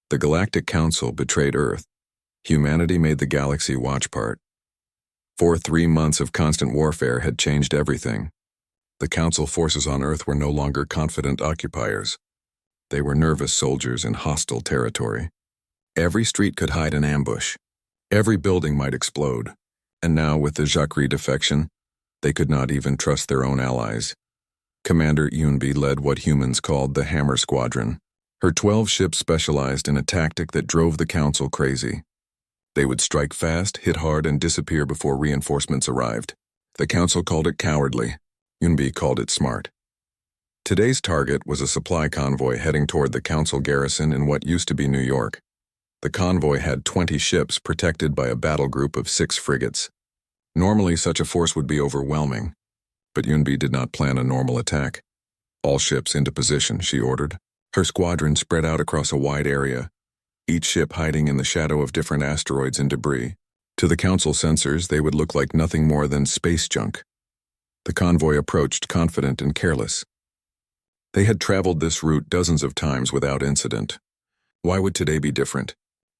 The Galactic Council betrayed Earth. Humanity made the galaxy watch part. 3 months of constant warfare had changed everything. The Council forces on Earth were no longer confident occupiers. They were nervous soldiers in hostile territory. Every street could hide an ambush. Every building might explode. And now, with the Jacquerie defection, they could not even trust their own allies. Commander Yunbi led what humans called the Hammer Squadron. Her 12 ships specialized in a tactic that drove the Council crazy. They would strike fast, hit hard, and disappear before reinforcements arrived. The Council called it cowardly. Yunbi called it smart. Today's target was a supply convoy heading toward the Council garrison in what used to be New York. The convoy had 20 ships protected by a battle group of 6 frigates. Normally, such a force would be overwhelming, but Yunbi did not plan a normal attack. All ships into position, she ordered. Her squadron spread out across a wide area, each ship hiding in the shadow of different asteroids and debris. To the Council sensors, they would look like nothing more than space junk. The convoy approached, confident and careless. They had traveled this route dozens of times without incident. Why would today be different?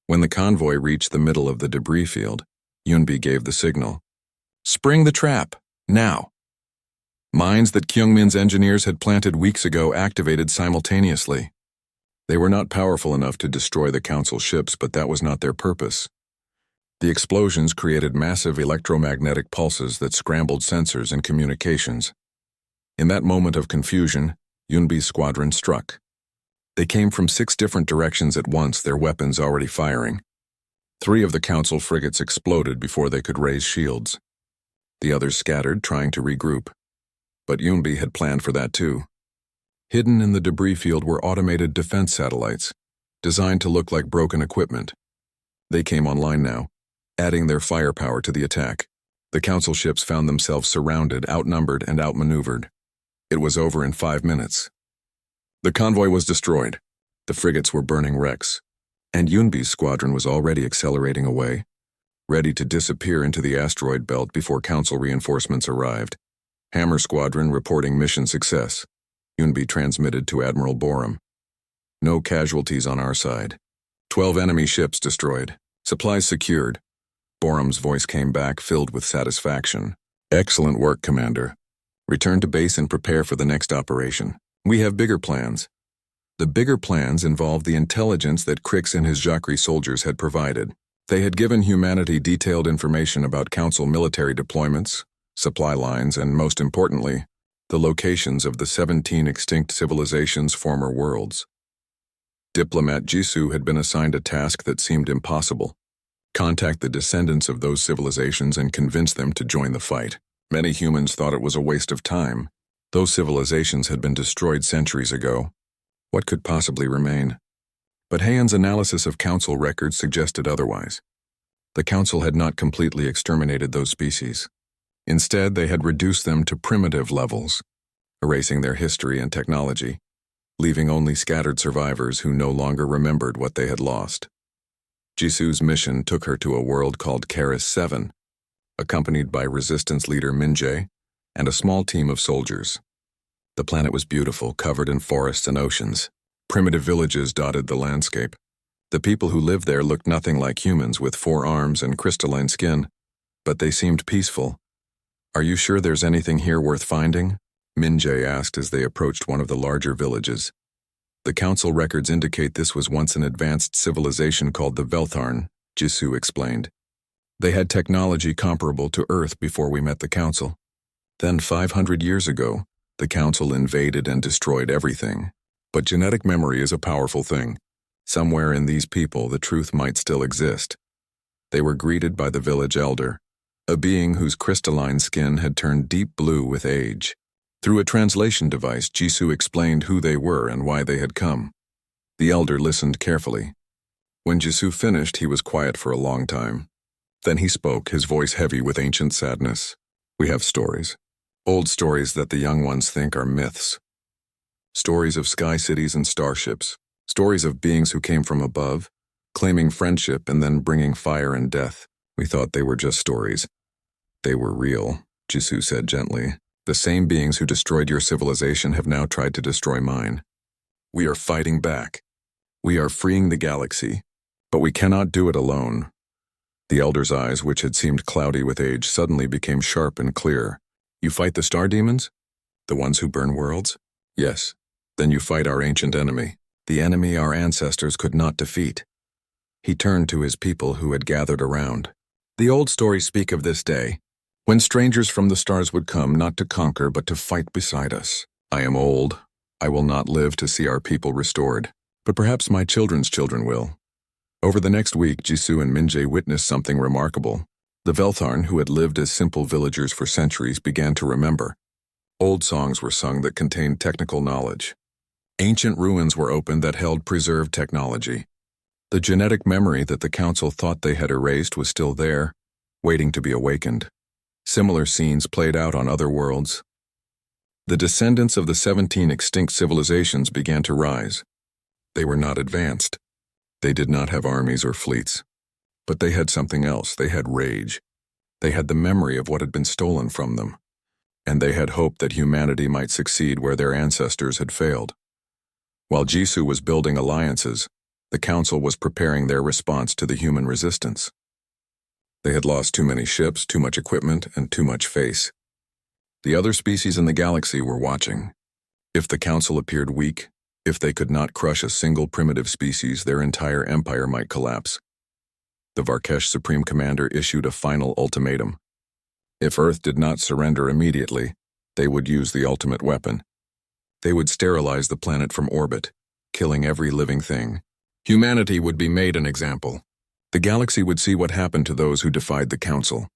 When the convoy reached the middle of the debris field, Yunbi gave the signal. "Spring the trap, now!" Mines that Kyungmin's engineers had planted weeks ago activated simultaneously. They were not powerful enough to destroy the Council ships, but that was not their purpose. The explosions created massive electromagnetic pulses that scrambled sensors and communications. In that moment of confusion, Yunbi's squadron struck. They came from 6 different directions at once, their weapons already firing. 3 of the Council frigates exploded before they could raise shields. The others scattered, trying to regroup. But Yunbi had planned for that too. Hidden in the debris field were automated defense satellites, designed to look like broken equipment. They came online now, adding their firepower to the attack. The Council ships found themselves surrounded, outnumbered, and outmaneuvered. It was over in 5 minutes. The convoy was destroyed. The frigates were burning wrecks. And Yunbi's squadron was already accelerating away, ready to disappear into the asteroid belt before Council reinforcements arrived. Hammer Squadron reporting mission success. Yunbi transmitted to Admiral Borum. No casualties on our side. 12 enemy ships destroyed. Supplies secured. Borum's voice came back, filled with satisfaction. "Excellent work, Commander. Return to base and prepare for the next operation. We have bigger plans." The bigger plans involved the intelligence that Crix and his Jacquerie soldiers had provided. They had given humanity detailed information about Council military deployments, supply lines, and most importantly, the locations of the 17 extinct civilizations' former worlds. Diplomat Jisoo had been assigned a task that seemed impossible. Contact the descendants of those civilizations and convince them to join the fight. Many humans thought it was a waste of time. Those civilizations had been destroyed centuries ago. What could possibly remain? But Heian's analysis of Council records suggested otherwise. The Council had not completely exterminated those species. Instead, they had reduced them to primitive levels, erasing their history and technology, leaving only scattered survivors who no longer remembered what they had lost. Jisoo's mission took her to a world called Karis 7, accompanied by Resistance leader Minjae and a small team of soldiers. The planet was beautiful, covered in forests and oceans. Primitive villages dotted the landscape. The people who lived there looked nothing like humans with 4 arms and crystalline skin, but they seemed peaceful. "Are you sure there's anything here worth finding?" Minjae asked as they approached one of the larger villages. "The Council records indicate this was once an advanced civilization called the Veltharn," Jisoo explained. "They had technology comparable to Earth before we met the Council. Then 500 years ago, the Council invaded and destroyed everything. But genetic memory is a powerful thing. Somewhere in these people, the truth might still exist." They were greeted by the village elder, a being whose crystalline skin had turned deep blue with age. Through a translation device, Jisoo explained who they were and why they had come. The elder listened carefully. When Jisoo finished, he was quiet for a long time. Then he spoke, his voice heavy with ancient sadness. "We have stories. Old stories that the young ones think are myths. Stories of sky cities and starships. Stories of beings who came from above, claiming friendship and then bringing fire and death. We thought they were just stories. They were real," Jisoo said gently. "The same beings who destroyed your civilization have now tried to destroy mine. We are fighting back." We are freeing the galaxy, but we cannot do it alone. The elder's eyes, which had seemed cloudy with age, suddenly became sharp and clear. You fight the star demons? The ones who burn worlds? Yes. Then you fight our ancient enemy, the enemy our ancestors could not defeat. He turned to his people who had gathered around. The old stories speak of this day, when strangers from the stars would come not to conquer but to fight beside us. I am old. I will not live to see our people restored, but perhaps my children's children will. Over the next week, Jisoo and Minjae witnessed something remarkable. The Veltharn, who had lived as simple villagers for centuries, began to remember. Old songs were sung that contained technical knowledge. Ancient ruins were opened that held preserved technology. The genetic memory that the council thought they had erased was still there, waiting to be awakened. Similar scenes played out on other worlds. The descendants of the 17 extinct civilizations began to rise. They were not advanced. They did not have armies or fleets. But they had something else. They had rage. They had the memory of what had been stolen from them. And they had hope that humanity might succeed where their ancestors had failed. While Jisoo was building alliances, the council was preparing their response to the human resistance. They had lost too many ships, too much equipment, and too much face. The other species in the galaxy were watching. If the council appeared weak, if they could not crush a single primitive species, their entire empire might collapse. The Varkesh Supreme Commander issued a final ultimatum. If Earth did not surrender immediately, they would use the ultimate weapon. They would sterilize the planet from orbit, killing every living thing. Humanity would be made an example. The galaxy would see what happened to those who defied the council.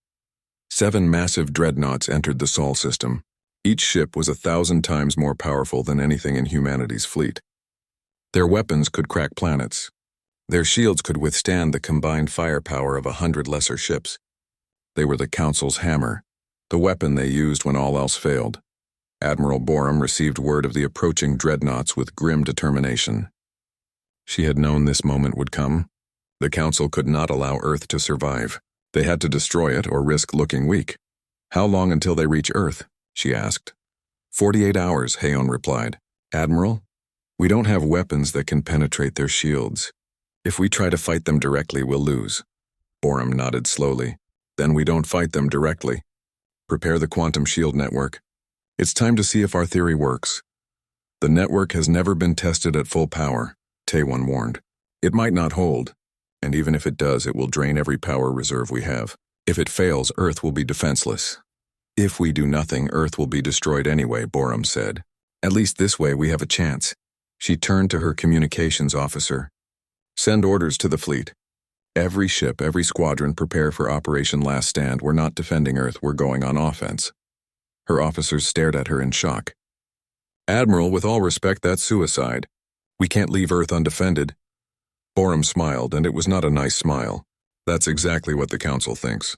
7 massive dreadnoughts entered the Sol system. Each ship was 1,000 times more powerful than anything in humanity's fleet. Their weapons could crack planets. Their shields could withstand the combined firepower of 100 lesser ships. They were the council's hammer, the weapon they used when all else failed. Admiral Borum received word of the approaching dreadnoughts with grim determination. She had known this moment would come. The council could not allow Earth to survive. They had to destroy it or risk looking weak. How long until they reach Earth? She asked. 48 hours, Haon replied. Admiral, we don't have weapons that can penetrate their shields. If we try to fight them directly, we'll lose. Borum nodded slowly. Then we don't fight them directly. Prepare the quantum shield network. It's time to see if our theory works. The network has never been tested at full power, Taewon warned. It might not hold, and even if it does, it will drain every power reserve we have. If it fails, Earth will be defenseless. If we do nothing, Earth will be destroyed anyway, Borum said. At least this way we have a chance. She turned to her communications officer. Send orders to the fleet. Every ship, every squadron prepare for Operation Last Stand. We're not defending Earth, we're going on offense. Her officers stared at her in shock. Admiral, with all respect, that's suicide. We can't leave Earth undefended. Borum smiled, and it was not a nice smile. That's exactly what the council thinks.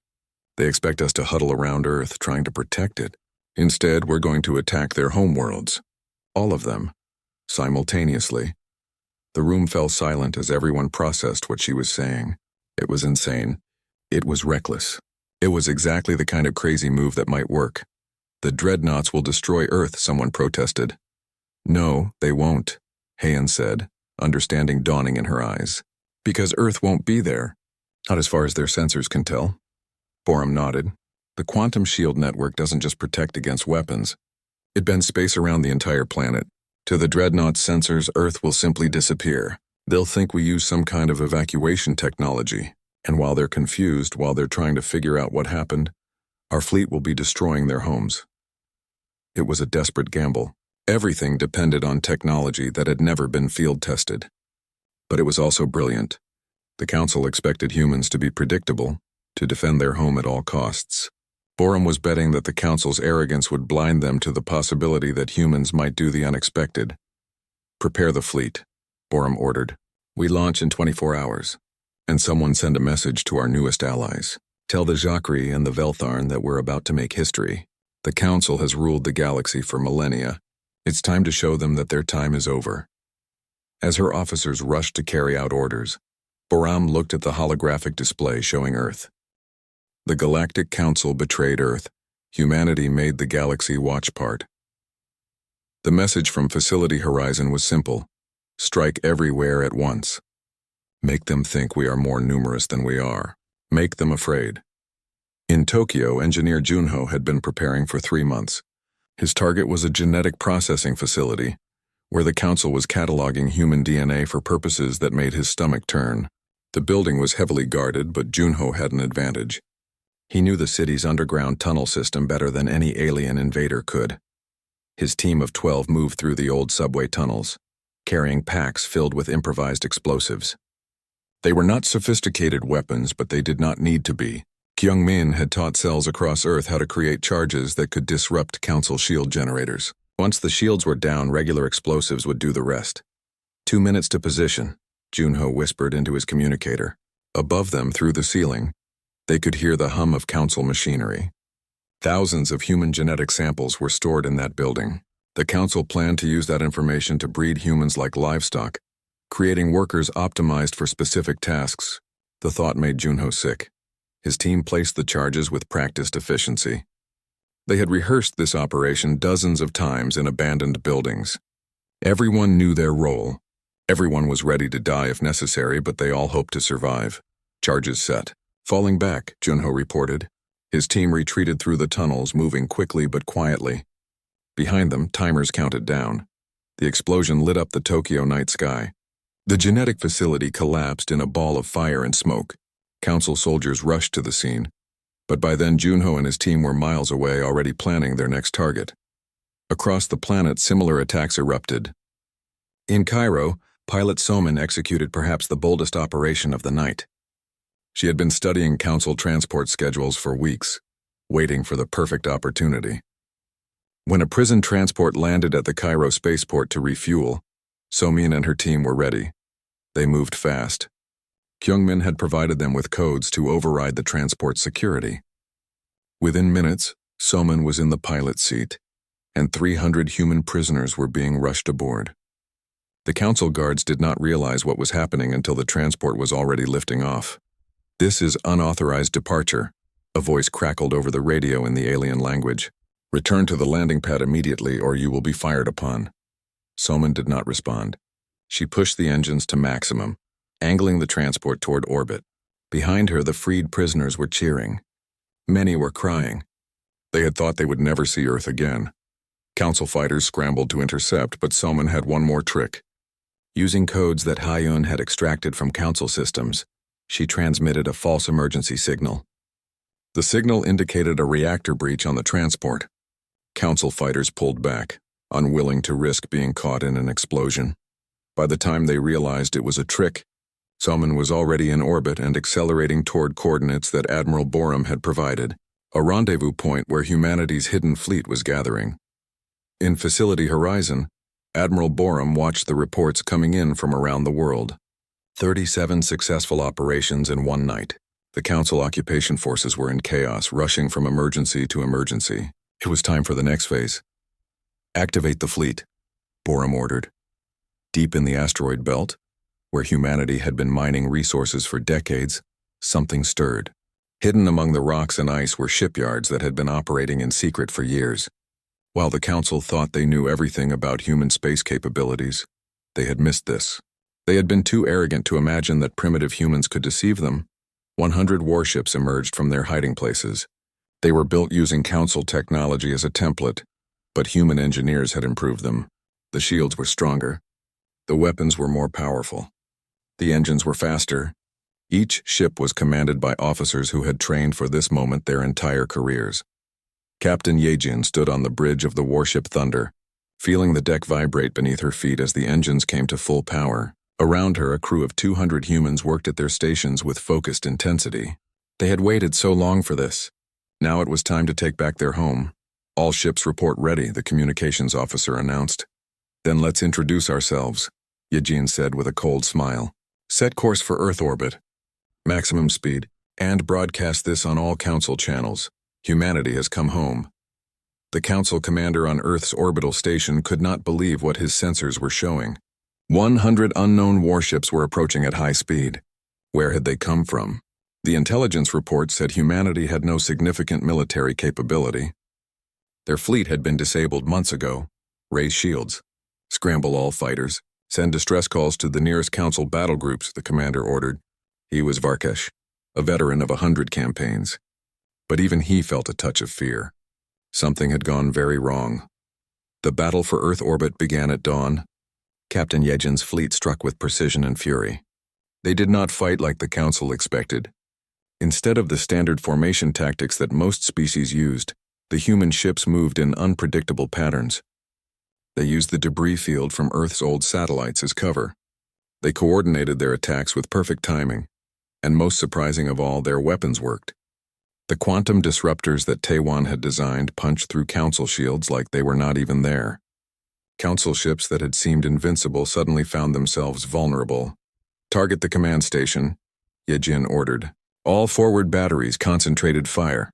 They expect us to huddle around Earth, trying to protect it. Instead, we're going to attack their homeworlds. All of them. Simultaneously. The room fell silent as everyone processed what she was saying. It was insane. It was reckless. It was exactly the kind of crazy move that might work. The dreadnoughts will destroy Earth, someone protested. No, they won't, Haon said, understanding dawning in her eyes. Because Earth won't be there. Not as far as their sensors can tell. Borum nodded. The quantum shield network doesn't just protect against weapons. It bends space around the entire planet. To the dreadnought's sensors, Earth will simply disappear. They'll think we use some kind of evacuation technology, and while they're confused, while they're trying to figure out what happened, our fleet will be destroying their homes. It was a desperate gamble. Everything depended on technology that had never been field-tested. But it was also brilliant. The council expected humans to be predictable, to defend their home at all costs. Borum was betting that the council's arrogance would blind them to the possibility that humans might do the unexpected. Prepare the fleet, Borum ordered. We launch in 24 hours. And someone send a message to our newest allies. Tell the Jacquerie and the Veltharn that we're about to make history. The council has ruled the galaxy for millennia. It's time to show them that their time is over. As her officers rushed to carry out orders, Borum looked at the holographic display showing Earth. The Galactic Council betrayed Earth. Humanity made the galaxy watch part. The message from Facility Horizon was simple. Strike everywhere at once. Make them think we are more numerous than we are. Make them afraid. In Tokyo, engineer Junho had been preparing for 3 months. His target was a genetic processing facility, where the council was cataloging human DNA for purposes that made his stomach turn. The building was heavily guarded, but Junho had an advantage. He knew the city's underground tunnel system better than any alien invader could. His team of 12 moved through the old subway tunnels, carrying packs filled with improvised explosives. They were not sophisticated weapons, but they did not need to be. Kyung-min had taught cells across Earth how to create charges that could disrupt council shield generators. Once the shields were down, regular explosives would do the rest. 2 minutes to position, Junho whispered into his communicator. Above them, through the ceiling, they could hear the hum of council machinery. Thousands of human genetic samples were stored in that building. The council planned to use that information to breed humans like livestock, creating workers optimized for specific tasks. The thought made Junho sick. His team placed the charges with practiced efficiency. They had rehearsed this operation dozens of times in abandoned buildings. Everyone knew their role. Everyone was ready to die if necessary, but they all hoped to survive. Charges set. Falling back, Junho reported. His team retreated through the tunnels, moving quickly but quietly. Behind them, timers counted down. The explosion lit up the Tokyo night sky. The genetic facility collapsed in a ball of fire and smoke. Council soldiers rushed to the scene, but by then Junho and his team were miles away, already planning their next target. Across the planet, similar attacks erupted. In Cairo, pilot Soman executed perhaps the boldest operation of the night. She had been studying council transport schedules for weeks, waiting for the perfect opportunity. When a prison transport landed at the Cairo spaceport to refuel, Somin and her team were ready. They moved fast. Kyungmin had provided them with codes to override the transport security. Within minutes, Soman was in the pilot seat, and 300 human prisoners were being rushed aboard. The council guards did not realize what was happening until the transport was already lifting off. "This is unauthorized departure," a voice crackled over the radio in the alien language. "Return to the landing pad immediately or you will be fired upon." Soman did not respond. She pushed the engines to maximum, angling the transport toward orbit. Behind her, the freed prisoners were cheering. Many were crying. They had thought they would never see Earth again. Council fighters scrambled to intercept, but Soman had one more trick. Using codes that Hyun had extracted from council systems, she transmitted a false emergency signal. The signal indicated a reactor breach on the transport. Council fighters pulled back, unwilling to risk being caught in an explosion. By the time they realized it was a trick, Soman was already in orbit and accelerating toward coordinates that Admiral Borum had provided, a rendezvous point where humanity's hidden fleet was gathering. In Facility Horizon, Admiral Borum watched the reports coming in from around the world. 37 successful operations in one night. The Council occupation forces were in chaos, rushing from emergency to emergency. It was time for the next phase. "Activate the fleet," Borum ordered. Deep in the asteroid belt, where humanity had been mining resources for decades, something stirred. Hidden among the rocks and ice were shipyards that had been operating in secret for years. While the Council thought they knew everything about human space capabilities, they had missed this. They had been too arrogant to imagine that primitive humans could deceive them. 100 warships emerged from their hiding places. They were built using Council technology as a template, but human engineers had improved them. The shields were stronger. The weapons were more powerful. The engines were faster. Each ship was commanded by officers who had trained for this moment their entire careers. Captain Yejin stood on the bridge of the warship Thunder, feeling the deck vibrate beneath her feet as the engines came to full power. Around her, a crew of 200 humans worked at their stations with focused intensity. They had waited so long for this. Now it was time to take back their home. "All ships report ready," the communications officer announced. "Then let's introduce ourselves," Yejin said with a cold smile. "Set course for Earth orbit. Maximum speed. And broadcast this on all Council channels. Humanity has come home." The Council commander on Earth's orbital station could not believe what his sensors were showing. 100 unknown warships were approaching at high speed. Where had they come from? The intelligence report said humanity had no significant military capability. Their fleet had been disabled months ago. Raise shields. Scramble all fighters. Send distress calls to the nearest council battle groups, the commander ordered. He was Varkesh, a veteran of 100 campaigns. But even he felt a touch of fear. Something had gone very wrong. The battle for Earth orbit began at dawn. Captain Yejin's fleet struck with precision and fury. They did not fight like the council expected. Instead of the standard formation tactics that most species used, the human ships moved in unpredictable patterns. They used the debris field from Earth's old satellites as cover. They coordinated their attacks with perfect timing, and most surprising of all, their weapons worked. The quantum disruptors that Taiwan had designed punched through council shields like they were not even there. Council ships that had seemed invincible suddenly found themselves vulnerable. Target the command station, Yejin ordered. All forward batteries concentrated fire.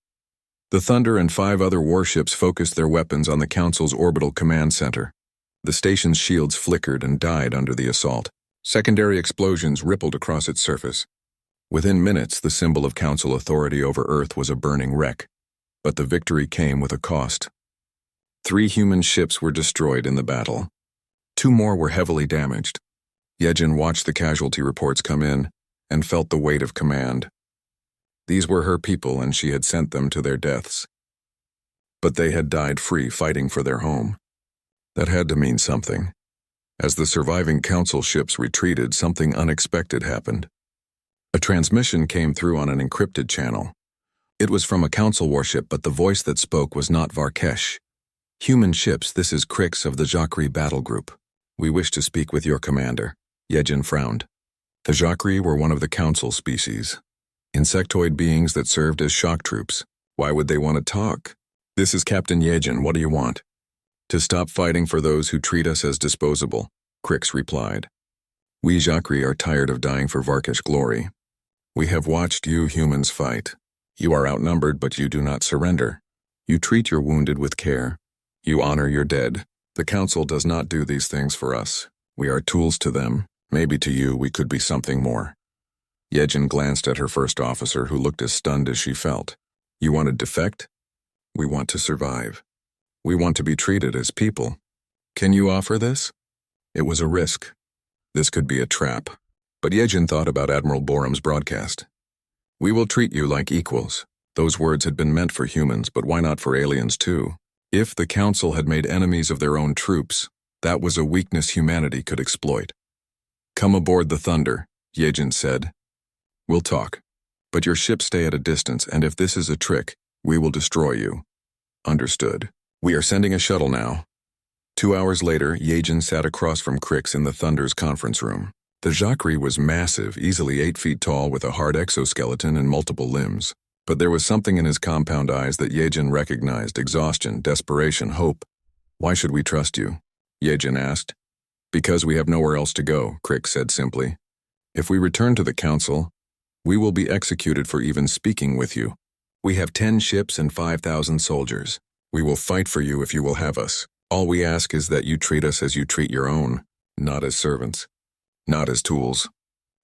The Thunder and 5 other warships focused their weapons on the Council's orbital command center. The station's shields flickered and died under the assault. Secondary explosions rippled across its surface. Within minutes, the symbol of Council authority over Earth was a burning wreck. But the victory came with a cost. 3 human ships were destroyed in the battle. 2 more were heavily damaged. Yejin watched the casualty reports come in and felt the weight of command. These were her people, and she had sent them to their deaths. But they had died free, fighting for their home. That had to mean something. As the surviving council ships retreated, something unexpected happened. A transmission came through on an encrypted channel. It was from a council warship, but the voice that spoke was not Varkesh. "Human ships, this is Krix of the Jacri battle group. We wish to speak with your commander." Yejin frowned. The Jacri were one of the council species. Insectoid beings that served as shock troops. Why would they want to talk? "This is Captain Yejin, what do you want?" "To stop fighting for those who treat us as disposable," Krix replied. "We Jacri are tired of dying for Varkesh glory. We have watched you humans fight. You are outnumbered, but you do not surrender. You treat your wounded with care. You honor your dead. The council does not do these things for us. We are tools to them. Maybe to you we could be something more." Yejin glanced at her first officer, who looked as stunned as she felt. "You want to defect? We want to survive. We want to be treated as people. Can you offer this?" It was a risk. This could be a trap. But Yejin thought about Admiral Borum's broadcast. "We will treat you like equals." Those words had been meant for humans, but why not for aliens too? If the council had made enemies of their own troops, that was a weakness humanity could exploit. "Come aboard the Thunder," Yejin said. "We'll talk. But your ships stay at a distance, and if this is a trick, we will destroy you." "Understood. We are sending a shuttle now." 2 hours later, Yejin sat across from Krix in the Thunder's conference room. The Jacri was massive, easily 8 feet tall, with a hard exoskeleton and multiple limbs. But there was something in his compound eyes that Yejin recognized: exhaustion, desperation, hope. "Why should we trust you?" Yejin asked. "Because we have nowhere else to go," Krix said simply. "If we return to the council, we will be executed for even speaking with you. We have 10 ships and 5,000 soldiers. We will fight for you if you will have us. All we ask is that you treat us as you treat your own, not as servants, not as tools,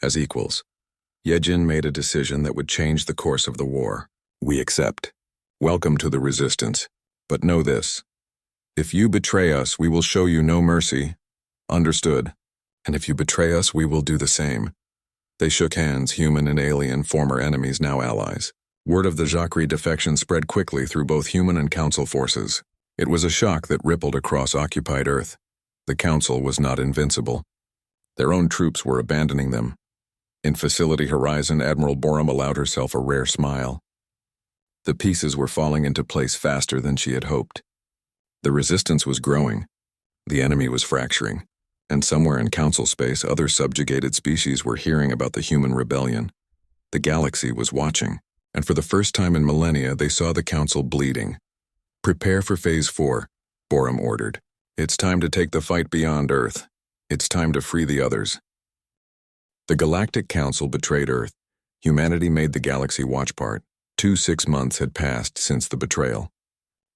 as equals." Yejin made a decision that would change the course of the war. "We accept. Welcome to the resistance. But know this. If you betray us, we will show you no mercy. Understood? And if you betray us, we will do the same." They shook hands, human and alien, former enemies, now allies. Word of the Jacri defection spread quickly through both human and council forces. It was a shock that rippled across occupied Earth. The council was not invincible. Their own troops were abandoning them. In Facility Horizon, Admiral Borum allowed herself a rare smile. The pieces were falling into place faster than she had hoped. The resistance was growing. The enemy was fracturing. And somewhere in council space, other subjugated species were hearing about the human rebellion. The galaxy was watching, and for the first time in millennia, they saw the council bleeding. "Prepare for Phase 4, Borum ordered. "It's time to take the fight beyond Earth. It's time to free the others." The Galactic Council betrayed Earth. Humanity made the galaxy watch part. 6 months had passed since the betrayal.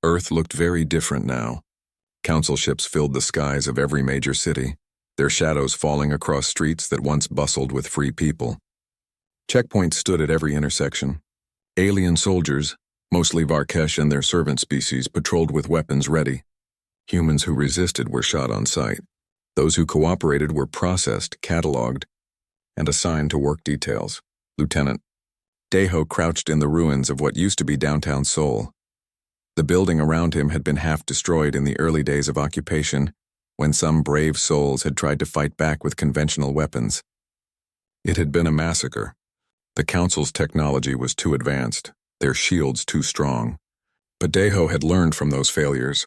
Earth looked very different now. Council ships filled the skies of every major city, their shadows falling across streets that once bustled with free people. Checkpoints stood at every intersection. Alien soldiers, mostly Varkesh and their servant species, patrolled with weapons ready. Humans who resisted were shot on sight. Those who cooperated were processed, cataloged, and assigned to work details. Lieutenant Deho crouched in the ruins of what used to be downtown Seoul. The building around him had been half destroyed in the early days of occupation, when some brave souls had tried to fight back with conventional weapons. It had been a massacre. The Council's technology was too advanced, their shields too strong. But Deho had learned from those failures.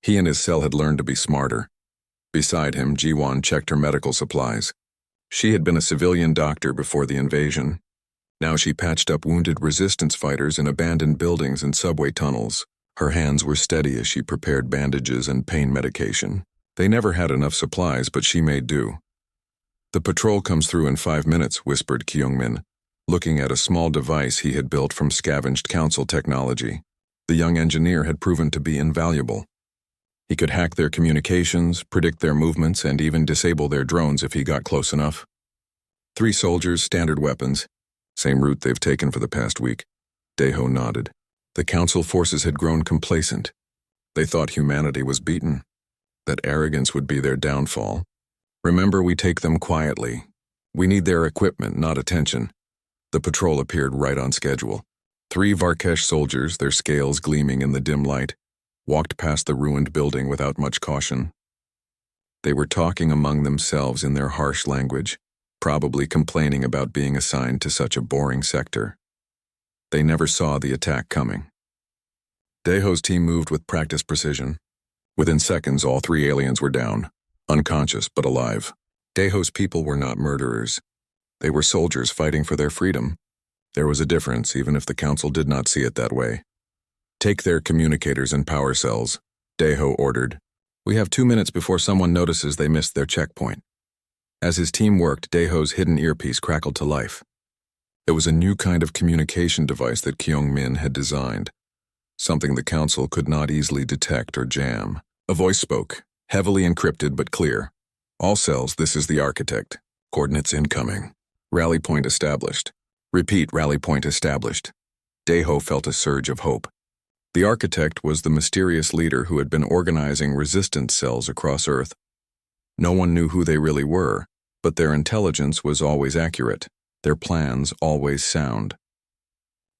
He and his cell had learned to be smarter. Beside him, Jiwon checked her medical supplies. She had been a civilian doctor before the invasion. Now she patched up wounded resistance fighters in abandoned buildings and subway tunnels. Her hands were steady as she prepared bandages and pain medication. They never had enough supplies, but she made do. "The patrol comes through in 5 minutes," whispered Kyungmin, looking at a small device he had built from scavenged Council technology. The young engineer had proven to be invaluable. He could hack their communications, predict their movements, and even disable their drones if he got close enough. 3 soldiers, standard weapons. Same route they've taken for the past week. Deho nodded. The Council forces had grown complacent. They thought humanity was beaten, that arrogance would be their downfall. "Remember, we take them quietly. We need their equipment, not attention." The patrol appeared right on schedule. 3 Varkesh soldiers, their scales gleaming in the dim light, walked past the ruined building without much caution. They were talking among themselves in their harsh language, probably complaining about being assigned to such a boring sector. They never saw the attack coming. Deho's team moved with practiced precision. Within seconds, all 3 aliens were down, unconscious but alive. Deho's people were not murderers. They were soldiers fighting for their freedom. There was a difference, even if the Council did not see it that way. "Take their communicators and power cells," Deho ordered. "We have 2 minutes before someone notices they missed their checkpoint." As his team worked, Deho's hidden earpiece crackled to life. It was a new kind of communication device that Kyungmin had designed, something the Council could not easily detect or jam. A voice spoke, heavily encrypted but clear. "All cells, this is the architect. Coordinates incoming. Rally point established. Repeat, rally point established." Deho felt a surge of hope. The architect was the mysterious leader who had been organizing resistance cells across Earth. No one knew who they really were, but their intelligence was always accurate, their plans always sound.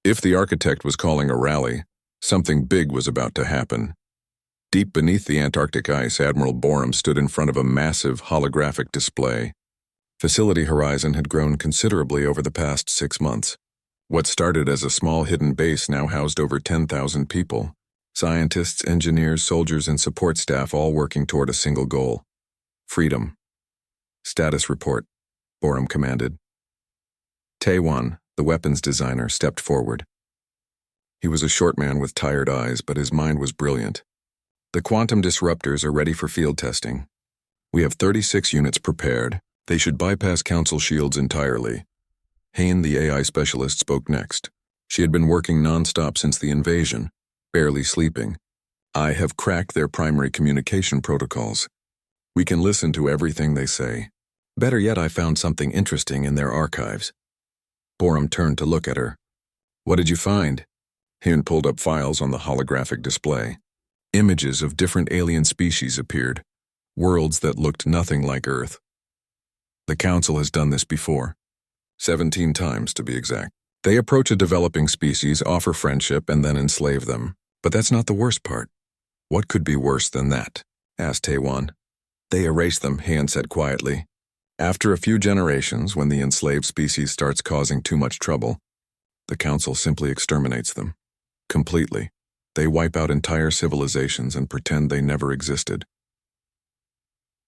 If the architect was calling a rally, something big was about to happen. Deep beneath the Antarctic ice, Admiral Borum stood in front of a massive holographic display. Facility horizon had grown considerably over the past 6 months. What started as a small hidden base now housed over 10,000 people. Scientists, engineers, soldiers, and support staff all working toward a single goal: freedom. "Status report," Borum commanded. Taewon, the weapons designer, stepped forward. He was a short man with tired eyes, but his mind was brilliant. "The quantum disruptors are ready for field testing. We have 36 units prepared. They should bypass Council shields entirely." Hain, the AI specialist, spoke next. She had been working non-stop since the invasion, barely sleeping. "I have cracked their primary communication protocols. We can listen to everything they say. Better yet, I found something interesting in their archives." Borum turned to look at her. "What did you find?" Hain pulled up files on the holographic display. Images of different alien species appeared, worlds that looked nothing like Earth. "The Council has done this before. 17 times, to be exact. They approach a developing species, offer friendship, and then enslave them. But that's not the worst part." "What could be worse than that?" asked Taewon. "They erase them," Han said quietly. "After a few generations, when the enslaved species starts causing too much trouble, the Council simply exterminates them. Completely. They wipe out entire civilizations and pretend they never existed."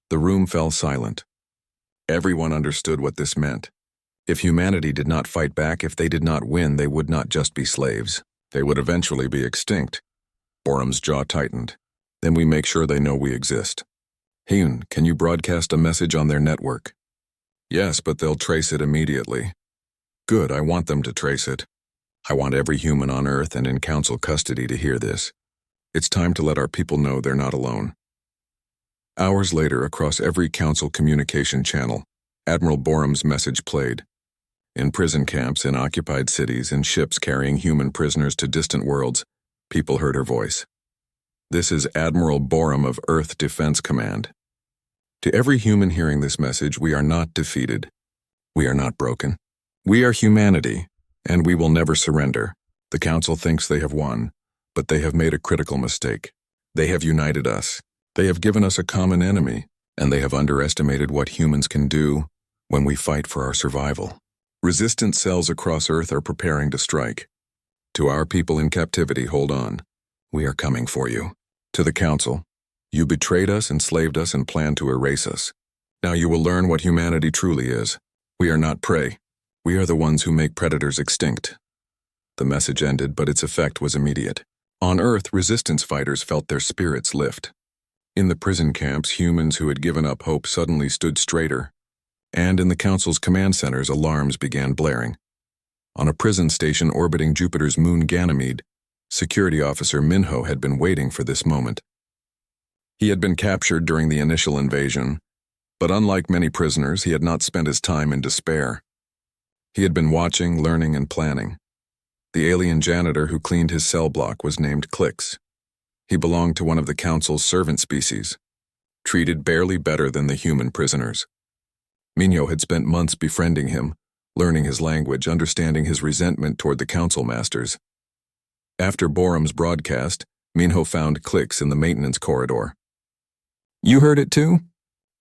The room fell silent. Everyone understood what this meant. If humanity did not fight back, if they did not win, they would not just be slaves. They would eventually be extinct. Borum's jaw tightened. "Then we make sure they know we exist." "Hyun, can you broadcast a message on their network?" "Yes, but they'll trace it immediately." "Good, I want them to trace it. I want every human on Earth and in Council custody to hear this. It's time to let our people know they're not alone." Hours later, across every Council communication channel, Admiral Borum's message played. In prison camps, in occupied cities, in ships carrying human prisoners to distant worlds, people heard her voice. "This is Admiral Borum of Earth Defense Command. To every human hearing this message, we are not defeated. We are not broken. We are humanity, and we will never surrender. The Council thinks they have won, but they have made a critical mistake. They have united us. They have given us a common enemy, and they have underestimated what humans can do when we fight for our survival. Resistance cells across Earth are preparing to strike. To our people in captivity, hold on. We are coming for you. To the Council, you betrayed us, enslaved us, and planned to erase us. Now you will learn what humanity truly is. We are not prey. We are the ones who make predators extinct. The message ended, but its effect was immediate. On Earth, resistance fighters felt their spirits lift. In the prison camps, humans who had given up hope suddenly stood straighter. And in the Council's command centers, alarms began blaring. On a prison station orbiting Jupiter's moon Ganymede, security officer Minho had been waiting for this moment. He had been captured during the initial invasion, but unlike many prisoners, he had not spent his time in despair. He had been watching, learning, and planning. The alien janitor who cleaned his cell block was named Clix. He belonged to one of the Council's servant species, treated barely better than the human prisoners. Minho had spent months befriending him, learning his language, understanding his resentment toward the Council masters. After Borum's broadcast, Minho found Clix in the maintenance corridor. "You heard it too?"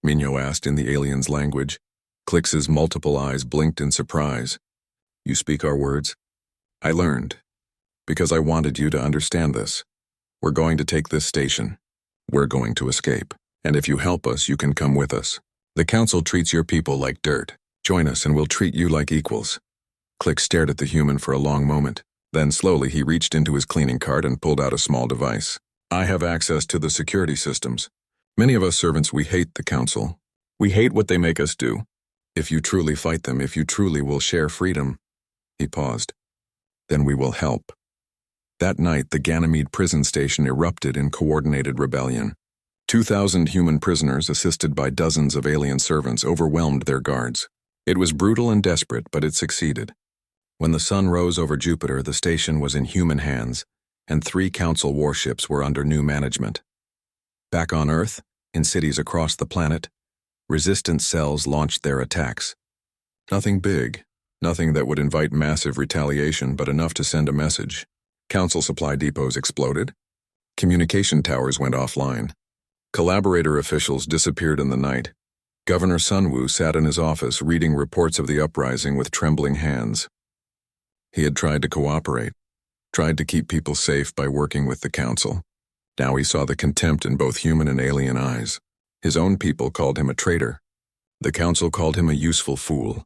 Minho asked in the alien's language. Clix's multiple eyes blinked in surprise. "You speak our words?" "I learned, because I wanted you to understand this. We're going to take this station. We're going to escape. And if you help us, you can come with us. The Council treats your people like dirt. Join us and we'll treat you like equals." Clix stared at the human for a long moment. Then slowly he reached into his cleaning cart and pulled out a small device. "I have access to the security systems. Many of us servants, we hate the Council. We hate what they make us do. If you truly fight them, if you truly will share freedom," he paused, "then we will help." That night, the Ganymede prison station erupted in coordinated rebellion. 2,000 human prisoners, assisted by dozens of alien servants, overwhelmed their guards. It was brutal and desperate, but it succeeded. When the sun rose over Jupiter, the station was in human hands, and 3 Council warships were under new management. Back on Earth, in cities across the planet, resistance cells launched their attacks. Nothing big, nothing that would invite massive retaliation, but enough to send a message. Council supply depots exploded. Communication towers went offline. Collaborator officials disappeared in the night. Governor Sunwoo sat in his office reading reports of the uprising with trembling hands. He had tried to cooperate, tried to keep people safe by working with the Council. Now he saw the contempt in both human and alien eyes. His own people called him a traitor. The Council called him a useful fool.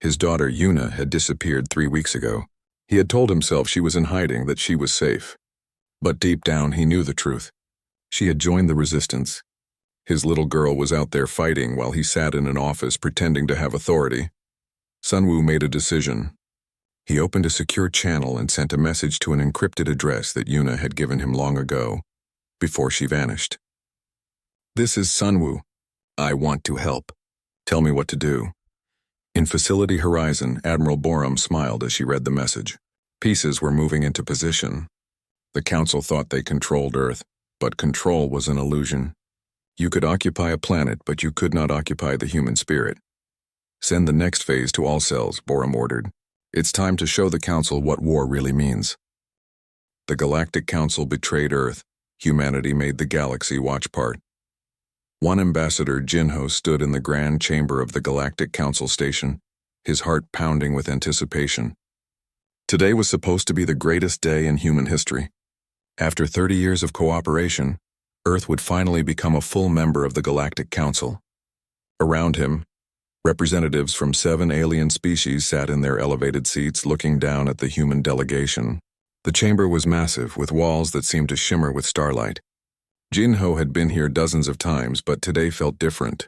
His daughter, Yuna, had disappeared 3 weeks ago. He had told himself she was in hiding, that she was safe. But deep down, he knew the truth. She had joined the resistance. His little girl was out there fighting while he sat in an office pretending to have authority. Sunwoo made a decision. He opened a secure channel and sent a message to an encrypted address that Yuna had given him long ago, before she vanished. "This is Sunwoo. I want to help. Tell me what to do." In Facility Horizon, Admiral Borum smiled as she read the message. Pieces were moving into position. The Council thought they controlled Earth, but control was an illusion. You could occupy a planet, but you could not occupy the human spirit. "Send the next phase to all cells," Borum ordered. "It's time to show the Council what war really means." The Galactic Council betrayed Earth. Humanity made the galaxy watch part. One ambassador, Jinho, stood in the grand chamber of the Galactic Council station, his heart pounding with anticipation. Today was supposed to be the greatest day in human history. After 30 years of cooperation, Earth would finally become a full member of the Galactic Council. Around him, representatives from 7 alien species sat in their elevated seats looking down at the human delegation. The chamber was massive, with walls that seemed to shimmer with starlight. Jinho had been here dozens of times, but today felt different.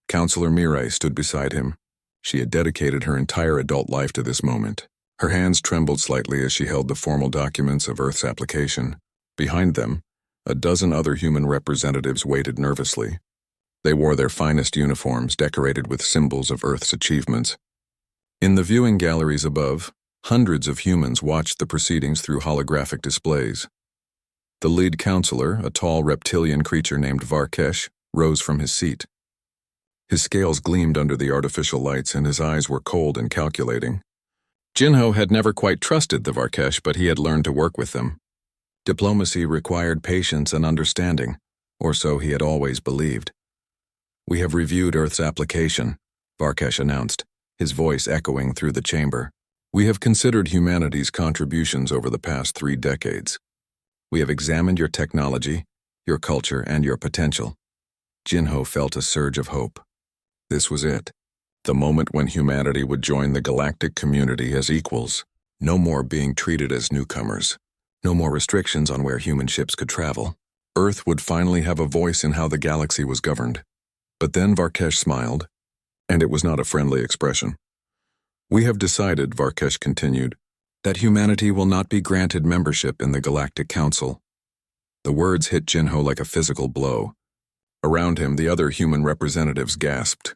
Counselor Mirai stood beside him. She had dedicated her entire adult life to this moment. Her hands trembled slightly as she held the formal documents of Earth's application. Behind them, a dozen other human representatives waited nervously. They wore their finest uniforms, decorated with symbols of Earth's achievements. In the viewing galleries above, hundreds of humans watched the proceedings through holographic displays. The lead counselor, a tall reptilian creature named Varkesh, rose from his seat. His scales gleamed under the artificial lights and his eyes were cold and calculating. Jinho had never quite trusted the Varkesh, but he had learned to work with them. Diplomacy required patience and understanding, or so he had always believed. "We have reviewed Earth's application," Varkesh announced, his voice echoing through the chamber. "We have considered humanity's contributions over the past 3 decades. We have examined your technology, your culture, and your potential." Jinho felt a surge of hope. This was it. The moment when humanity would join the galactic community as equals. No more being treated as newcomers. No more restrictions on where human ships could travel. Earth would finally have a voice in how the galaxy was governed. But then Varkesh smiled, and it was not a friendly expression. "We have decided," Varkesh continued, "that humanity will not be granted membership in the Galactic Council." The words hit Jinho like a physical blow. Around him, the other human representatives gasped.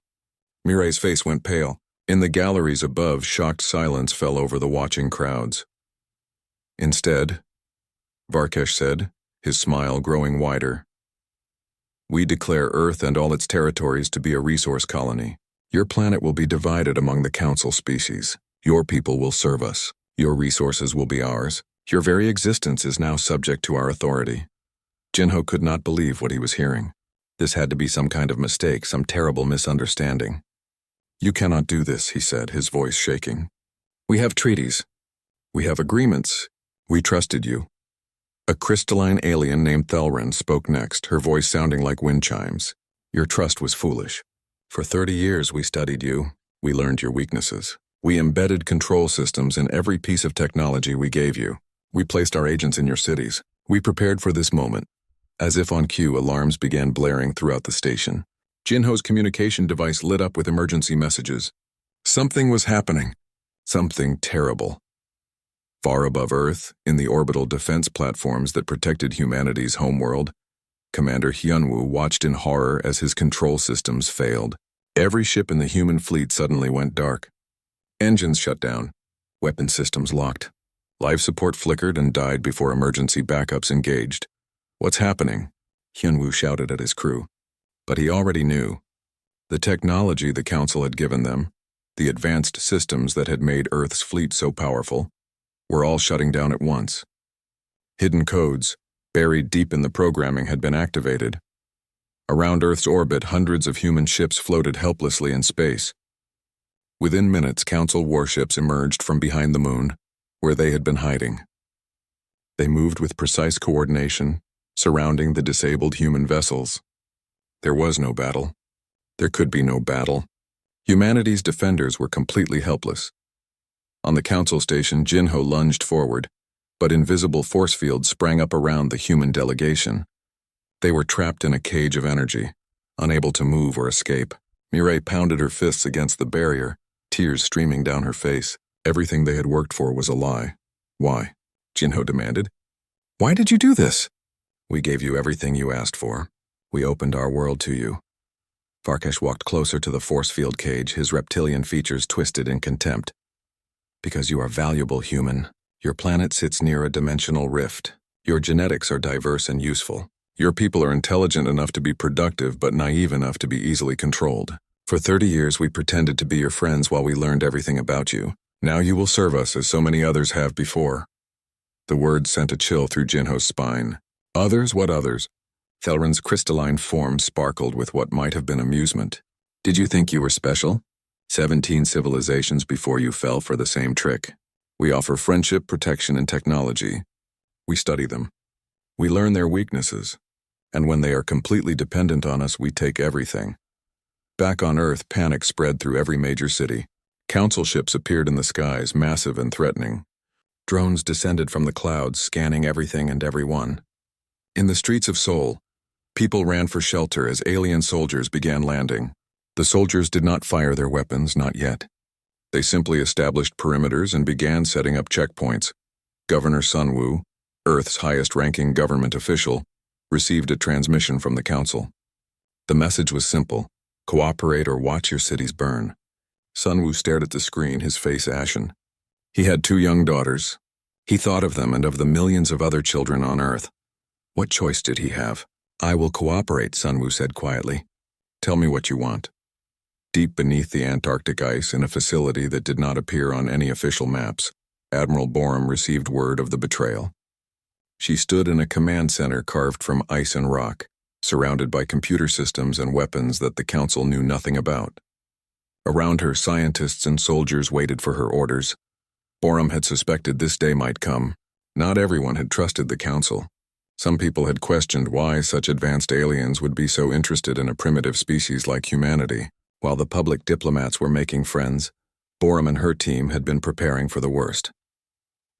Mirai's face went pale. In the galleries above, shocked silence fell over the watching crowds. "Instead," Varkesh said, his smile growing wider, "we declare Earth and all its territories to be a resource colony. Your planet will be divided among the Council species. Your people will serve us. Your resources will be ours. Your very existence is now subject to our authority." Jinho could not believe what he was hearing. This had to be some kind of mistake, some terrible misunderstanding. "You cannot do this," he said, his voice shaking. "We have treaties. We have agreements. We trusted you." A crystalline alien named Thelrin spoke next, her voice sounding like wind chimes. "Your trust was foolish. For 30 years we studied you. We learned your weaknesses. We embedded control systems in every piece of technology we gave you. We placed our agents in your cities. We prepared for this moment." As if on cue, alarms began blaring throughout the station. Jinho's communication device lit up with emergency messages. Something was happening. Something terrible. Far above Earth, in the orbital defense platforms that protected humanity's homeworld, Commander Hyunwoo watched in horror as his control systems failed. Every ship in the human fleet suddenly went dark. Engines shut down. Weapon systems locked. Life support flickered and died before emergency backups engaged. "What's happening?" Hyunwoo shouted at his crew. But he already knew. The technology the Council had given them, the advanced systems that had made Earth's fleet so powerful, were all shutting down at once. Hidden codes, buried deep in the programming, had been activated. Around Earth's orbit, hundreds of human ships floated helplessly in space. Within minutes, Council warships emerged from behind the moon, where they had been hiding. They moved with precise coordination, surrounding the disabled human vessels. There was no battle. There could be no battle. Humanity's defenders were completely helpless. On the Council station, Jinho lunged forward, but invisible force fields sprang up around the human delegation. They were trapped in a cage of energy, unable to move or escape. Mirai pounded her fists against the barrier, tears streaming down her face. Everything they had worked for was a lie. "Why?" Jinho demanded. "Why did you do this?" "We gave you everything you asked for. We opened our world to you." Varkesh walked closer to the force field cage, his reptilian features twisted in contempt. "Because you are valuable, human. Your planet sits near a dimensional rift. Your genetics are diverse and useful. Your people are intelligent enough to be productive but naive enough to be easily controlled. For 30 years we pretended to be your friends while we learned everything about you. Now you will serve us as so many others have before." The words sent a chill through Jinho's spine. "Others? What others?" Thelrin's crystalline form sparkled with what might have been amusement. "Did you think you were special? 17 civilizations before you fell for the same trick. We offer friendship, protection, and technology. We study them. We learn their weaknesses. And when they are completely dependent on us, we take everything." Back on Earth, panic spread through every major city. Council ships appeared in the skies, massive and threatening. Drones descended from the clouds, scanning everything and everyone. In the streets of Seoul, people ran for shelter as alien soldiers began landing. The soldiers did not fire their weapons, not yet. They simply established perimeters and began setting up checkpoints. Governor Sunwoo, Earth's highest-ranking government official, received a transmission from the Council. The message was simple: cooperate or watch your cities burn. Sunwoo stared at the screen, his face ashen. He had 2 young daughters. He thought of them and of the millions of other children on Earth. What choice did he have? "I will cooperate," Sunwoo said quietly. "Tell me what you want." Deep beneath the Antarctic ice, in a facility that did not appear on any official maps, Admiral Borum received word of the betrayal. She stood in a command center carved from ice and rock, surrounded by computer systems and weapons that the Council knew nothing about. Around her, scientists and soldiers waited for her orders. Borum had suspected this day might come. Not everyone had trusted the Council. Some people had questioned why such advanced aliens would be so interested in a primitive species like humanity. While the public diplomats were making friends, Borum and her team had been preparing for the worst.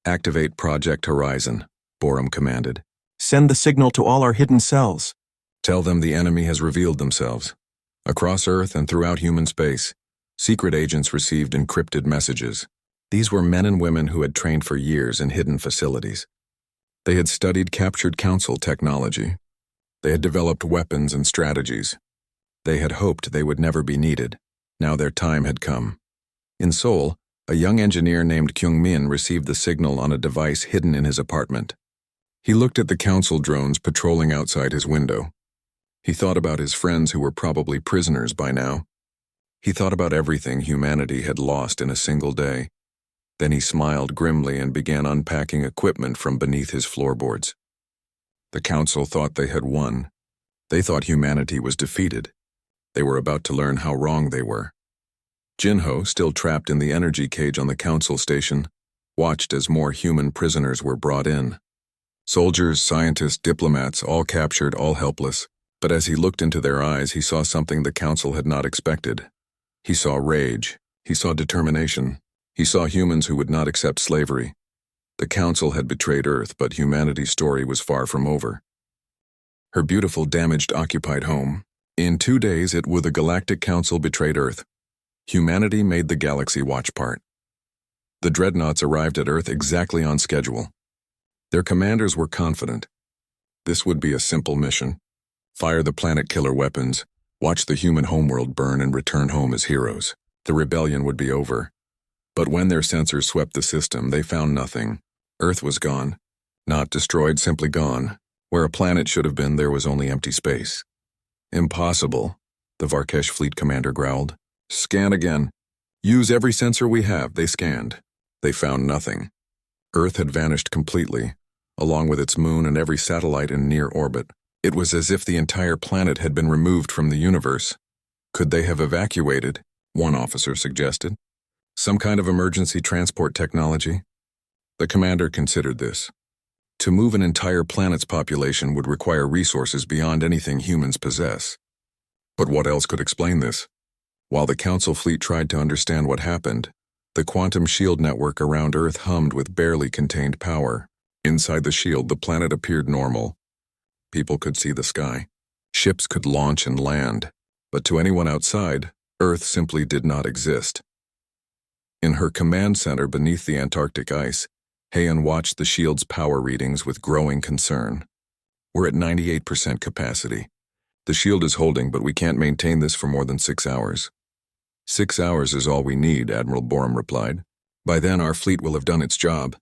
"Activate Project Horizon," Borum commanded. "Send the signal to all our hidden cells." "Tell them the enemy has revealed themselves. Across Earth and throughout human space, secret agents received encrypted messages. These were men and women who had trained for years in hidden facilities. They had studied captured Council technology. They had developed weapons and strategies. They had hoped they would never be needed. Now their time had come. In Seoul, a young engineer named Kyung-min received the signal on a device hidden in his apartment. He looked at the Council drones patrolling outside his window. He thought about his friends who were probably prisoners by now. He thought about everything humanity had lost in a single day. Then he smiled grimly and began unpacking equipment from beneath his floorboards. The Council thought they had won. They thought humanity was defeated. They were about to learn how wrong they were. Jinho, still trapped in the energy cage on the Council station, watched as more human prisoners were brought in. Soldiers, scientists, diplomats, all captured, all helpless. But as he looked into their eyes, he saw something the Council had not expected. He saw rage. He saw determination. He saw humans who would not accept slavery. The Council had betrayed Earth, but humanity's story was far from over. Her beautiful, damaged, occupied home. In 2 days, the Galactic Council betrayed Earth. Humanity made the galaxy watch part. The dreadnoughts arrived at Earth exactly on schedule. Their commanders were confident. This would be a simple mission. Fire the planet-killer weapons, watch the human homeworld burn, and return home as heroes. The rebellion would be over. But when their sensors swept the system, they found nothing. Earth was gone. Not destroyed, simply gone. Where a planet should have been, there was only empty space. "Impossible," the Varkesh fleet commander growled. "Scan again. Use every sensor we have." They scanned. They found nothing. Earth had vanished completely, along with its moon and every satellite in near orbit. It was as if the entire planet had been removed from the universe. Could they have evacuated? One officer suggested. Some kind of emergency transport technology? The commander considered this. To move an entire planet's population would require resources beyond anything humans possess. But what else could explain this? While the Council fleet tried to understand what happened, the quantum shield network around Earth hummed with barely contained power. Inside the shield, the planet appeared normal. People could see the sky. Ships could launch and land. But to anyone outside, Earth simply did not exist. In her command center beneath the Antarctic ice, Heian watched the shield's power readings with growing concern. "We're at 98% capacity. The shield is holding, but we can't maintain this for more than 6 hours. 6 hours is all we need," Admiral Borum replied. "By then our fleet will have done its job,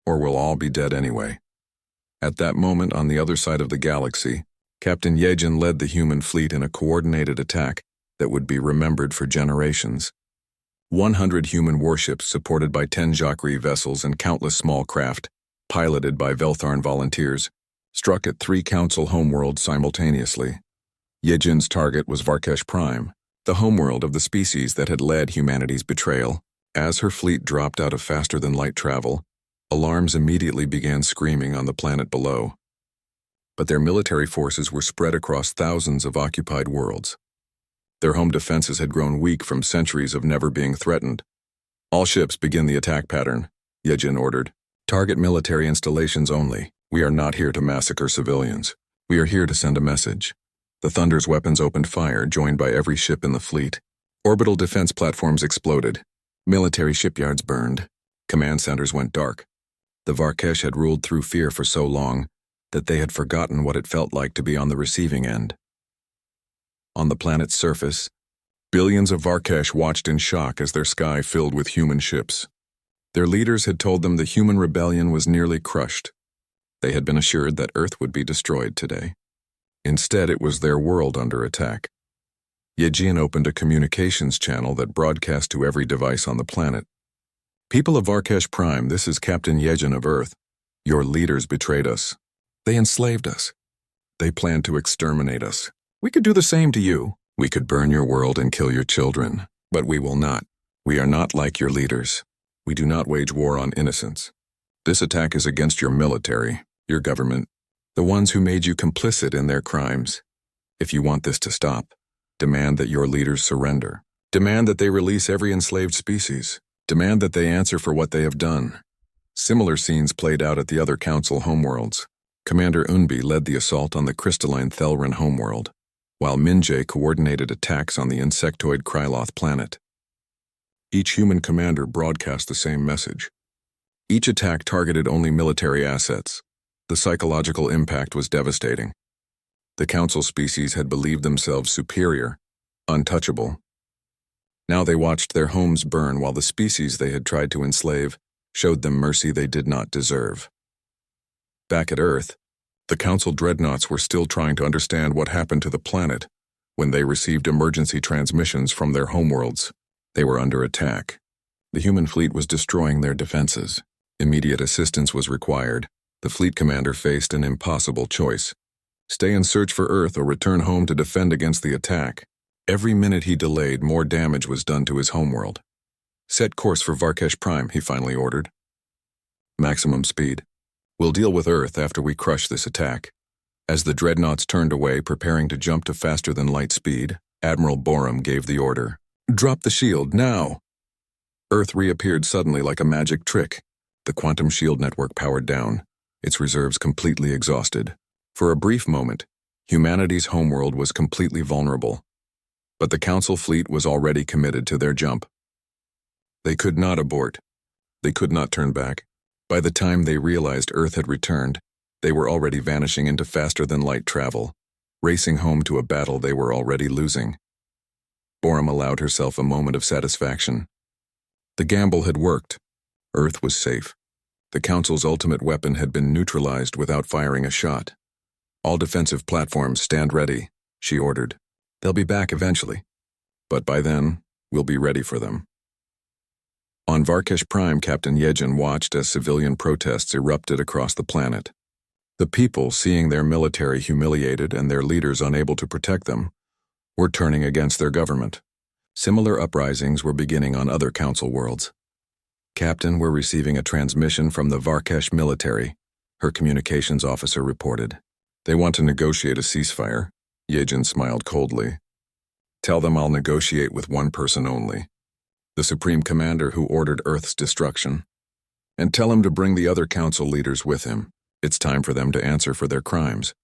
or we'll all be dead anyway." At that moment, on the other side of the galaxy, Captain Yejin led the human fleet in a coordinated attack that would be remembered for generations. 100 human warships supported by 10 Jacquerie vessels and countless small craft, piloted by Veltharn volunteers, struck at 3 Council homeworlds simultaneously. Yejin's target was Varkesh Prime, the homeworld of the species that had led humanity's betrayal. As her fleet dropped out of faster-than-light travel, alarms immediately began screaming on the planet below. But their military forces were spread across thousands of occupied worlds. Their home defenses had grown weak from centuries of never being threatened. "All ships begin the attack pattern," Yejin ordered. "Target military installations only. We are not here to massacre civilians. We are here to send a message." The Thunder's weapons opened fire, joined by every ship in the fleet. Orbital defense platforms exploded. Military shipyards burned. Command centers went dark. The Varkesh had ruled through fear for so long that they had forgotten what it felt like to be on the receiving end. On the planet's surface, billions of Varkesh watched in shock as their sky filled with human ships. Their leaders had told them the human rebellion was nearly crushed. They had been assured that Earth would be destroyed today. Instead, it was their world under attack. Yejin opened a communications channel that broadcast to every device on the planet. People of Varkesh Prime, this is Captain Yejin of Earth. Your leaders betrayed us. They enslaved us. They planned to exterminate us. We could do the same to you. We could burn your world and kill your children. But we will not. We are not like your leaders. We do not wage war on innocents. This attack is against your military, your government, the ones who made you complicit in their crimes. If you want this to stop, demand that your leaders surrender. Demand that they release every enslaved species. Demand that they answer for what they have done. Similar scenes played out at the other Council homeworlds. Commander Unbi led the assault on the crystalline Thelran homeworld, while Minjae coordinated attacks on the insectoid Kryloth planet. Each human commander broadcast the same message. Each attack targeted only military assets. The psychological impact was devastating. The Council species had believed themselves superior, untouchable. Now they watched their homes burn while the species they had tried to enslave showed them mercy they did not deserve. Back at Earth, the Council dreadnoughts were still trying to understand what happened to the planet when they received emergency transmissions from their homeworlds. They were under attack. The human fleet was destroying their defenses. Immediate assistance was required. The fleet commander faced an impossible choice: stay and search for Earth or return home to defend against the attack. Every minute he delayed, more damage was done to his homeworld. Set course for Varkesh Prime, he finally ordered. Maximum speed. We'll deal with Earth after we crush this attack. As the dreadnoughts turned away, preparing to jump to faster-than-light speed, Admiral Borum gave the order. Drop the shield, now! Earth reappeared suddenly like a magic trick. The quantum shield network powered down, its reserves completely exhausted. For a brief moment, humanity's homeworld was completely vulnerable. But the Council fleet was already committed to their jump. They could not abort. They could not turn back. By the time they realized Earth had returned, they were already vanishing into faster-than-light travel, racing home to a battle they were already losing. Borum allowed herself a moment of satisfaction. The gamble had worked. Earth was safe. The Council's ultimate weapon had been neutralized without firing a shot. All defensive platforms stand ready, she ordered. They'll be back eventually. But by then, we'll be ready for them. On Varkesh Prime, Captain Yejin watched as civilian protests erupted across the planet. The people, seeing their military humiliated and their leaders unable to protect them, were turning against their government. Similar uprisings were beginning on other Council worlds. Captain, we're receiving a transmission from the Varkesh military, her communications officer reported. They want to negotiate a ceasefire. Yejin smiled coldly. Tell them I'll negotiate with one person only, the Supreme Commander who ordered Earth's destruction. And tell him to bring the other Council leaders with him. It's time for them to answer for their crimes.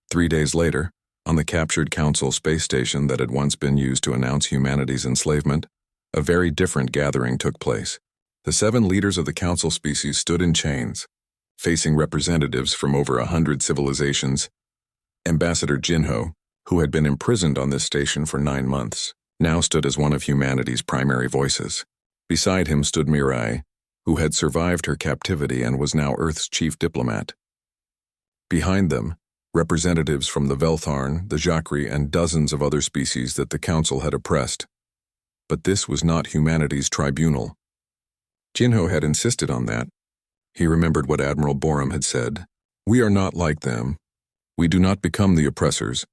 3 days later, on the captured Council space station that had once been used to announce humanity's enslavement, a very different gathering took place. The 7 leaders of the Council species stood in chains, facing representatives from over 100 civilizations. Ambassador Jinho, who had been imprisoned on this station for 9 months, now stood as one of humanity's primary voices. Beside him stood Mirai, who had survived her captivity and was now Earth's chief diplomat. Behind them, representatives from the Veltharn, the Jacri, and dozens of other species that the Council had oppressed. But this was not humanity's tribunal. Jinho had insisted on that. He remembered what Admiral Borum had said. We are not like them. We do not become the oppressors.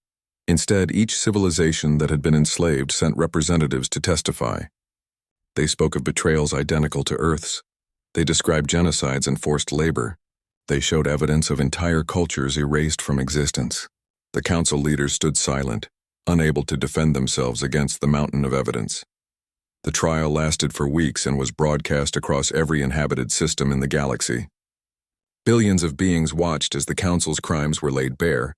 Instead, each civilization that had been enslaved sent representatives to testify. They spoke of betrayals identical to Earth's. They described genocides and forced labor. They showed evidence of entire cultures erased from existence. The Council leaders stood silent, unable to defend themselves against the mountain of evidence. The trial lasted for weeks and was broadcast across every inhabited system in the galaxy. Billions of beings watched as the Council's crimes were laid bare.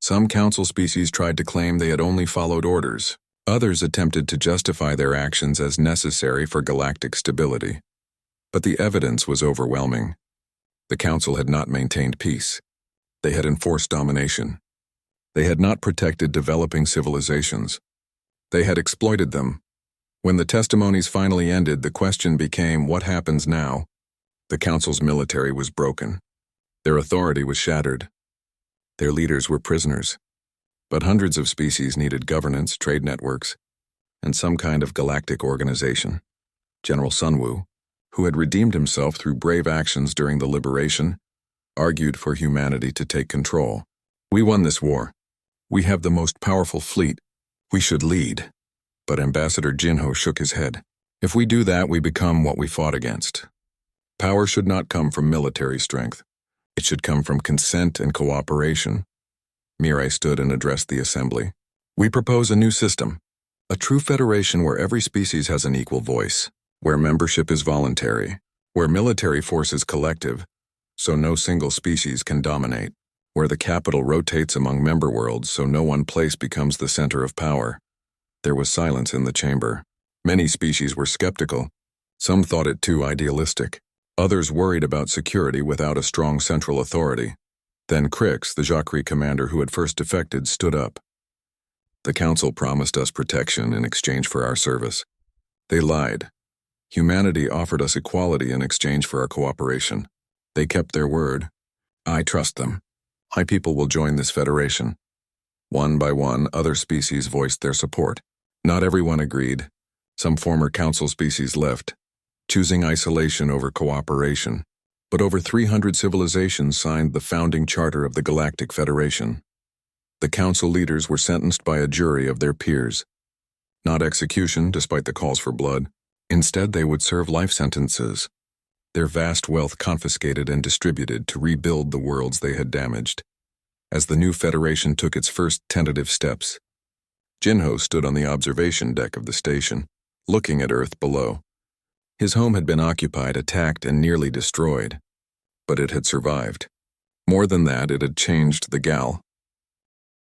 Some Council species tried to claim they had only followed orders. Others attempted to justify their actions as necessary for galactic stability. But the evidence was overwhelming. The Council had not maintained peace. They had enforced domination. They had not protected developing civilizations. They had exploited them. When the testimonies finally ended, the question became, what happens now? The Council's military was broken. Their authority was shattered. Their leaders were prisoners. But hundreds of species needed governance, trade networks, and some kind of galactic organization. General Sunwoo, who had redeemed himself through brave actions during the liberation, argued for humanity to take control. We won this war. We have the most powerful fleet. We should lead. But Ambassador Jinho shook his head. If we do that, we become what we fought against. Power should not come from military strength. It should come from consent and cooperation. Mirai stood and addressed the assembly. We propose a new system. A true federation where every species has an equal voice, where membership is voluntary, where military force is collective, so no single species can dominate, where the capital rotates among member worlds so no one place becomes the center of power. There was silence in the chamber. Many species were skeptical. Some thought it too idealistic. Others worried about security without a strong central authority. Then Crix, the Jacquerie commander who had first defected, stood up. The council promised us protection in exchange for our service. They lied. Humanity offered us equality in exchange for our cooperation. They kept their word. I trust them. My people will join this federation. One by one, other species voiced their support. Not everyone agreed. Some former council species left, choosing isolation over cooperation. But over 300 civilizations signed the founding charter of the Galactic Federation. The council leaders were sentenced by a jury of their peers. Not execution, despite the calls for blood. Instead, they would serve life sentences, their vast wealth confiscated and distributed to rebuild the worlds they had damaged. As the new Federation took its first tentative steps, Jinho stood on the observation deck of the station, looking at Earth below. His home had been occupied, attacked, and nearly destroyed, but it had survived. More than that, it had changed the Gal.